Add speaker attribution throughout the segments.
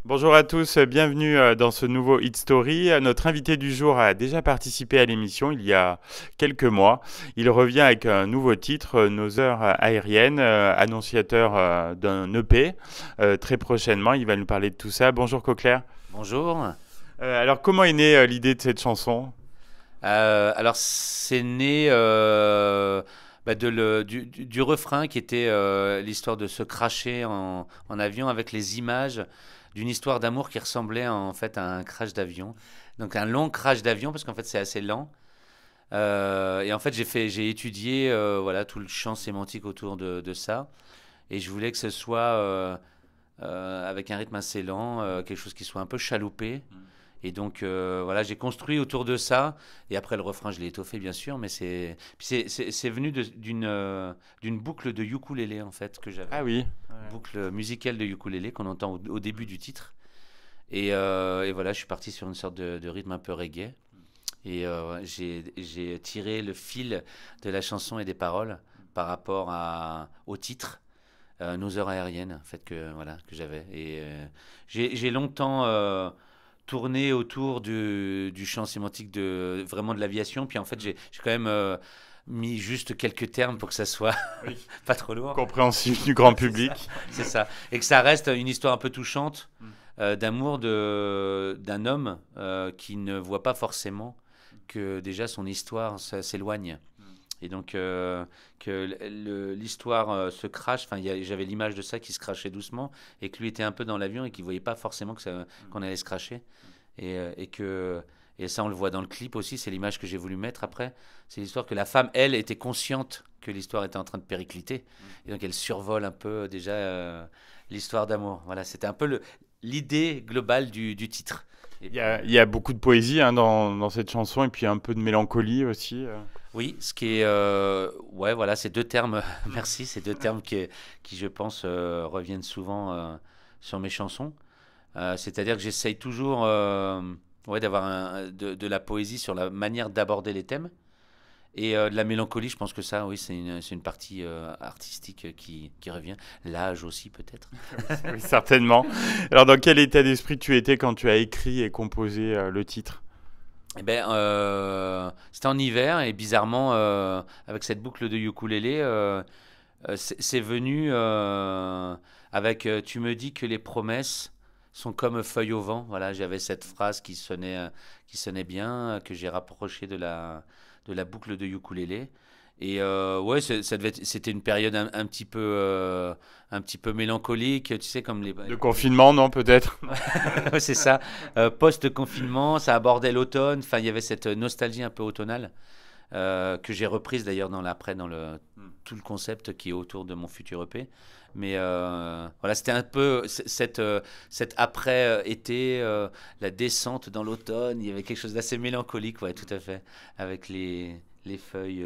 Speaker 1: Bonjour à tous, bienvenue dans ce nouveau Hit Story. Notre invité du jour a déjà participé à l'émission il y a quelques mois. Il revient avec un nouveau titre, Nos heures aériennes, annonciateur d'un EP. Très prochainement, il va nous parler de tout ça. Bonjour Coquelaire.
Speaker 2: Bonjour.
Speaker 1: Alors comment est née l'idée de cette chanson?
Speaker 2: Alors, c'est né du refrain qui était l'histoire de se cracher en avion avec les images d'une histoire d'amour qui ressemblait en fait à un crash d'avion. Donc un long crash d'avion parce qu'en fait c'est assez lent. Et en fait j'ai étudié voilà tout le champ sémantique autour de ça. Et je voulais que ce soit avec un rythme assez lent, quelque chose qui soit un peu chaloupé. Et donc voilà, j'ai construit autour de ça. Et après le refrain, je l'ai étoffé bien sûr, mais c'est venu d'une boucle de ukulélé en fait que
Speaker 1: Ah
Speaker 2: j'avais,
Speaker 1: oui.
Speaker 2: boucle musicale de ukulélé qu'on entend au début du titre. Et voilà, je suis parti sur une sorte de rythme un peu reggae. Et j'ai tiré le fil de la chanson et des paroles par rapport au titre. Nos heures aériennes, en fait, que j'avais. Et j'ai longtemps tourné autour du champ sémantique vraiment de l'aviation. Puis en fait, j'ai quand même mis juste quelques termes pour que ça soit
Speaker 1: Oui.
Speaker 2: pas trop lourd.
Speaker 1: Compréhensif du grand
Speaker 2: C'est ça,
Speaker 1: public.
Speaker 2: c'est ça. Et que ça reste une histoire un peu touchante
Speaker 1: Mm.
Speaker 2: d'amour d'un homme qui ne voit pas forcément que déjà son histoire s'éloigne. Et donc que l'histoire se crache, enfin j'avais l'image de ça qui se crachait doucement et que lui était un peu dans l'avion et qu'il voyait pas forcément qu'on allait se cracher. Et ça on le voit dans le clip aussi, c'est l'image que j'ai voulu mettre après. C'est l'histoire que la femme, elle, était consciente que l'histoire était en train de péricliter. Et donc elle survole un peu déjà l'histoire d'amour. Voilà, c'était un peu l'idée globale du titre. Et puis,
Speaker 1: Il y a beaucoup de poésie hein, dans cette chanson et puis un peu de mélancolie aussi.
Speaker 2: oui, ce qui est, ouais, voilà, ces deux termes, merci, ces deux termes qui je pense, reviennent souvent sur mes chansons. C'est-à-dire que j'essaye toujours, ouais, d'avoir de la poésie sur la manière d'aborder les thèmes. Et de la mélancolie, je pense que ça, oui, c'est une partie artistique qui revient. L'âge aussi, peut-être.
Speaker 1: Oui, certainement. Alors, dans quel état d'esprit tu étais quand tu as écrit et composé le titre?
Speaker 2: Eh ben, c'était en hiver et bizarrement, avec cette boucle de ukulélé, c'est venu avec Tu me dis que les promesses sont comme feuilles au vent. Voilà, j'avais cette phrase qui sonnait bien, que j'ai rapprochée de la boucle de ukulélé. Et ouais, c'était une période un petit peu mélancolique, tu sais, comme
Speaker 1: De confinement, non, peut-être?
Speaker 2: Ouais, c'est ça. Post-confinement, ça abordait l'automne. Enfin, il y avait cette nostalgie un peu automnale que j'ai reprise d'ailleurs dans tout le concept qui est autour de mon futur EP. Mais voilà, c'était un peu cette après-été, la descente dans l'automne. Il y avait quelque chose d'assez mélancolique, ouais, tout à fait, avec les feuilles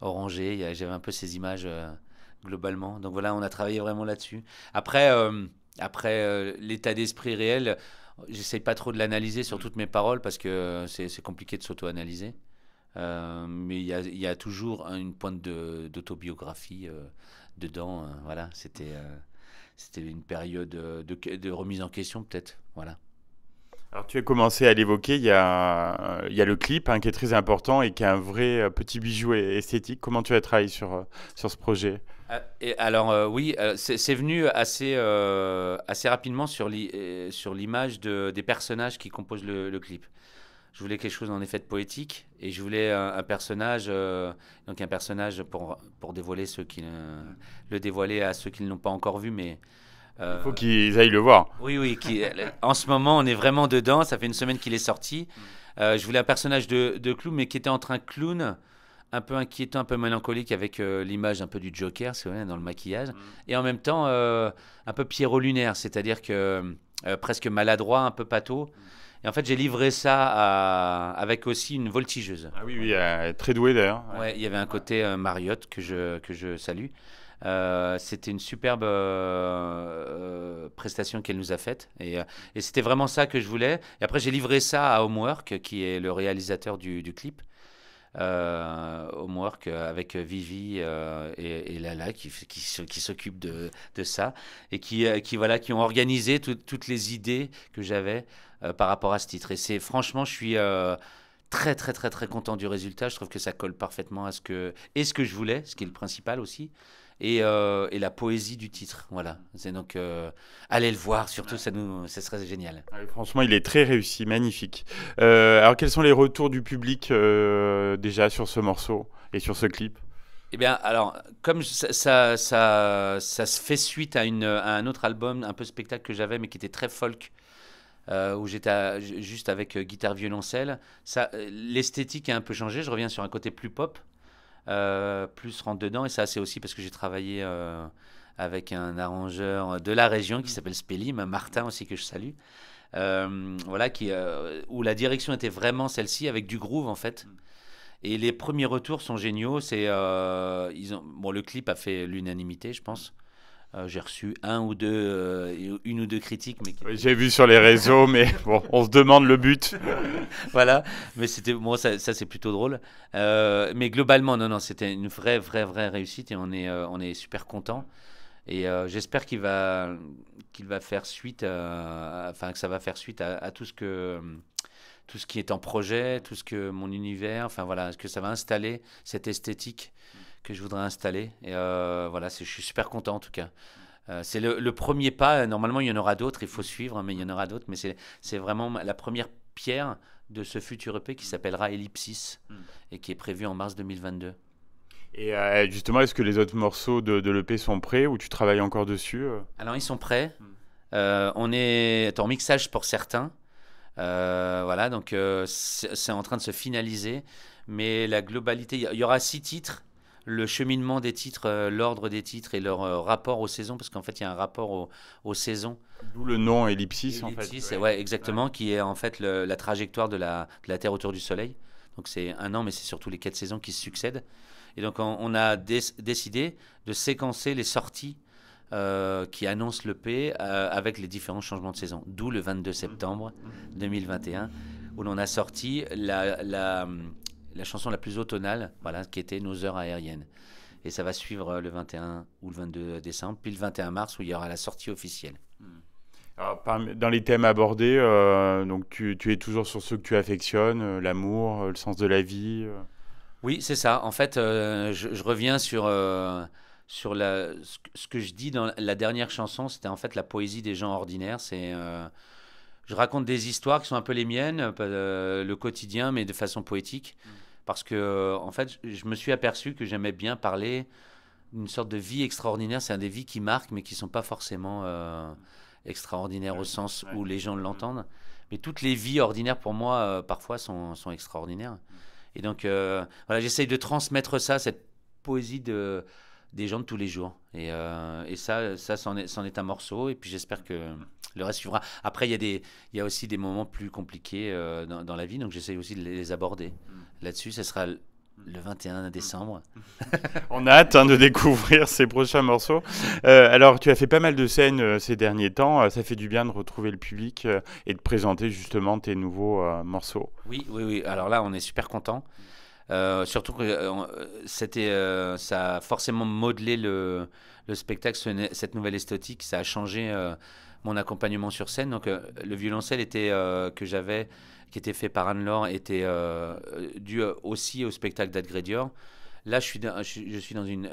Speaker 2: orangées. J'avais un peu ces images globalement. Donc voilà, on a travaillé vraiment là-dessus. Après, l'état d'esprit réel, j'essaye pas trop de l'analyser sur toutes mes paroles parce que c'est compliqué de s'auto-analyser. Mais il y a toujours une pointe d'autobiographie dedans. Voilà, c'était une période de remise en question peut-être. Voilà.
Speaker 1: Alors, tu as commencé à l'évoquer, il y a le clip hein, qui est très important et qui est un vrai petit bijou esthétique. Comment tu as travaillé sur ce projet?
Speaker 2: Et alors oui, c'est venu assez rapidement sur l'image des personnages qui composent le clip. Je voulais quelque chose en effet de poétique et je voulais un personnage, donc un personnage pour dévoiler le dévoiler à ceux qui ne l'ont pas encore vu, mais
Speaker 1: Il faut
Speaker 2: euh,
Speaker 1: qu'ils aillent le voir.
Speaker 2: oui, oui, en ce moment on est vraiment dedans, ça fait une semaine qu'il est sorti. Je voulais un personnage de clown, mais qui était entre un clown un peu inquiétant, un peu mélancolique avec l'image un peu du Joker, c'est vrai, dans le maquillage, et en même temps un peu Pierrot lunaire, c'est-à-dire que presque maladroit, un peu pâteau. Et en fait, j'ai livré ça avec aussi une voltigeuse.
Speaker 1: Ah oui, oui, très doué d'ailleurs. Ouais.
Speaker 2: Ouais, il y avait un côté Mariotte que je salue. C'était une superbe prestation qu'elle nous a faite. Et c'était vraiment ça que je voulais. Et après, j'ai livré ça à Homework, qui est le réalisateur du clip. Homework avec Vivi et Lala qui s'occupent de ça et voilà, qui ont organisé toutes les idées que j'avais par rapport à ce titre. Et franchement, je suis très, très, très, très content du résultat. Je trouve que ça colle parfaitement à ce que je voulais, ce qui est le principal aussi. Et la poésie du titre, voilà. C'est donc allez le voir, surtout ça serait génial.
Speaker 1: Ouais, franchement, il est très réussi, magnifique. Alors, quels sont les retours du public déjà sur ce morceau et sur ce clip?
Speaker 2: Eh bien, alors, comme ça se fait suite à un autre album, un peu spectacle que j'avais, mais qui était très folk, où j'étais juste avec guitare violoncelle. L'esthétique a un peu changé. Je reviens sur un côté plus pop, plus rentre dedans. Et ça, c'est aussi parce que j'ai travaillé avec un arrangeur de la région qui s'appelle Spélim, Martin aussi que je salue. Voilà, où la direction était vraiment celle-ci, avec du groove en fait. Et les premiers retours sont géniaux. Le clip a fait l'unanimité, je pense. J'ai reçu une ou deux critiques.
Speaker 1: Oui, j'ai vu sur les réseaux, mais bon, on se demande le but.
Speaker 2: Voilà, mais ça c'est plutôt drôle. Mais globalement, non, c'était une vraie réussite et on est super content. Et j'espère qu'il va faire suite, que ça va faire suite à tout ce qui est en projet, tout ce que mon univers, enfin voilà, ce que ça va installer, cette esthétique que je voudrais installer. Et voilà, je suis super content en tout cas. C'est le premier pas. Normalement, il y en aura d'autres. Il faut suivre, mais il y en aura d'autres. Mais c'est vraiment la première pierre de ce futur EP qui s'appellera Ellipsis et qui est prévu en mars 2022.
Speaker 1: Et justement, est-ce que les autres morceaux de l'EP sont prêts ou tu travailles encore dessus?
Speaker 2: Alors, ils sont prêts. On est en mixage pour certains. Voilà, donc c'est en train de se finaliser. Mais la globalité, il y aura 6 titres. Le cheminement des titres, l'ordre des titres et leur rapport aux saisons, parce qu'en fait, il y a un rapport aux saisons.
Speaker 1: D'où le nom Ellipsis, en fait.
Speaker 2: Ellipsis, ouais, exactement, qui est en fait la trajectoire de la Terre autour du Soleil. Donc c'est un an, mais c'est surtout les 4 saisons qui se succèdent. Et donc on a décidé de séquencer les sorties qui annoncent l'EP avec les différents changements de saison. D'où le 22 septembre 2021, où l'on a sorti la chanson la plus automnale, voilà, qui était Nos heures aériennes. Et ça va suivre le 21 ou le 22 décembre, puis le 21 mars où il y aura la sortie officielle.
Speaker 1: Alors, dans les thèmes abordés, donc tu es toujours sur ceux que tu affectionnes, l'amour, le sens de la vie.
Speaker 2: Oui, c'est ça. En fait, je reviens sur ce que je dis dans la dernière chanson, c'était en fait la poésie des gens ordinaires. Je raconte des histoires qui sont un peu les miennes, le quotidien, mais de façon poétique. Parce que, en fait, je me suis aperçu que j'aimais bien parler d'une sorte de vie extraordinaire. C'est des vies qui marquent, mais qui ne sont pas forcément extraordinaires au sens où les gens l'entendent. Mais toutes les vies ordinaires, pour moi, parfois, sont extraordinaires. Et donc, voilà, j'essaye de transmettre ça, cette poésie des gens de tous les jours. Et ça c'en est un morceau. Et puis, j'espère que le reste suivra. Après, il y a aussi des moments plus compliqués dans la vie, donc j'essaye aussi de les aborder. Là-dessus, ce sera le 21 décembre.
Speaker 1: On a hâte de découvrir ces prochains morceaux. Alors, tu as fait pas mal de scènes ces derniers temps. Ça fait du bien de retrouver le public et de présenter justement tes nouveaux morceaux.
Speaker 2: Oui. Alors là, on est super contents. Surtout que ça a forcément modelé le spectacle, cette nouvelle esthétique. Ça a changé mon accompagnement sur scène. Donc, le violoncelle que j'avais, qui était fait par Anne-Laure, était dû aussi au spectacle d'Adgredior. Là, je suis dans une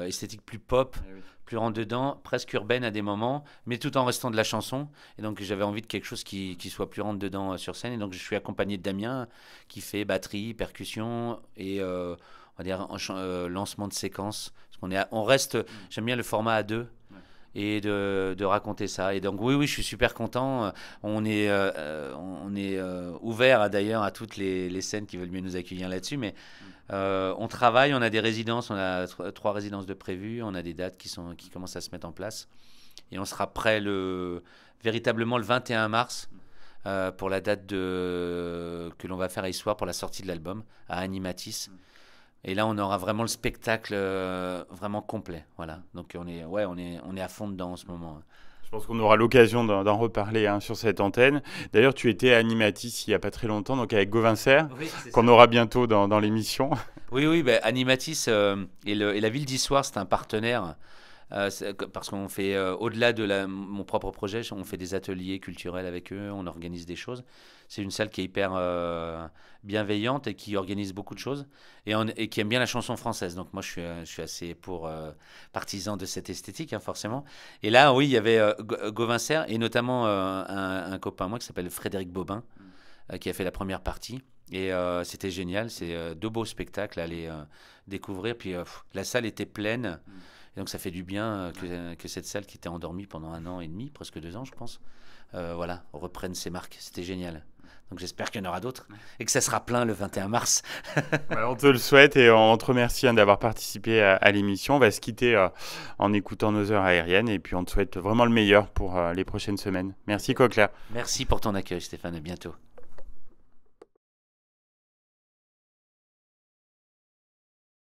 Speaker 2: esthétique plus pop, plus rentre-dedans, presque urbaine à des moments, mais tout en restant de la chanson. Et donc, j'avais envie de quelque chose qui soit plus rentre-dedans sur scène. Et donc, je suis accompagné de Damien, qui fait batterie, percussion et, on va dire, lancement de séquence. Parce on reste, j'aime bien le format à deux. Et de raconter ça. Et donc oui, je suis super content. On est ouvert d'ailleurs à toutes les scènes qui veulent mieux nous accueillir là-dessus. Mais on travaille, on a des résidences, on a 3 résidences de prévues, on a des dates qui commencent à se mettre en place. Et on sera prêt véritablement le 21 mars pour la date que l'on va faire à Issoire pour la sortie de l'album à Animatis. Et là, on aura vraiment le spectacle vraiment complet. Voilà. Donc, on est à fond dedans en ce moment.
Speaker 1: pense qu'on aura l'occasion d'en reparler sur cette antenne. D'ailleurs, tu étais animatrice il n'y a pas très longtemps, donc avec Gauvin Serre,
Speaker 2: Oui,
Speaker 1: qu'on aura bientôt dans l'émission.
Speaker 2: Oui, oui, ben, Animatis et la ville d'Issoire, c'est un partenaire. Parce qu'on fait, au-delà de mon propre projet, on fait des ateliers culturels avec eux, on organise des choses. C'est une salle qui est hyper bienveillante et qui organise beaucoup de choses et qui aime bien la chanson française. Donc moi, je suis assez partisan de cette esthétique, hein, forcément. Et là, oui, il y avait Gauvin Serre et notamment un copain à moi qui s'appelle Frédéric Bobin, qui a fait la première partie. Et c'était génial, c'est deux beaux spectacles à aller découvrir. Puis la salle était pleine. Et donc ça fait du bien que cette salle qui était endormie pendant 1 an et demi, presque 2 ans je pense, voilà, reprenne ses marques. C'était génial. Donc j'espère qu'il y en aura d'autres et que ça sera plein le 21 mars.
Speaker 1: Voilà, on te le souhaite et on te remercie d'avoir participé à l'émission. On va se quitter en écoutant nos heures aériennes et puis on te souhaite vraiment le meilleur pour les prochaines semaines. Merci Coquelin.
Speaker 2: Merci pour ton accueil Stéphane, à bientôt.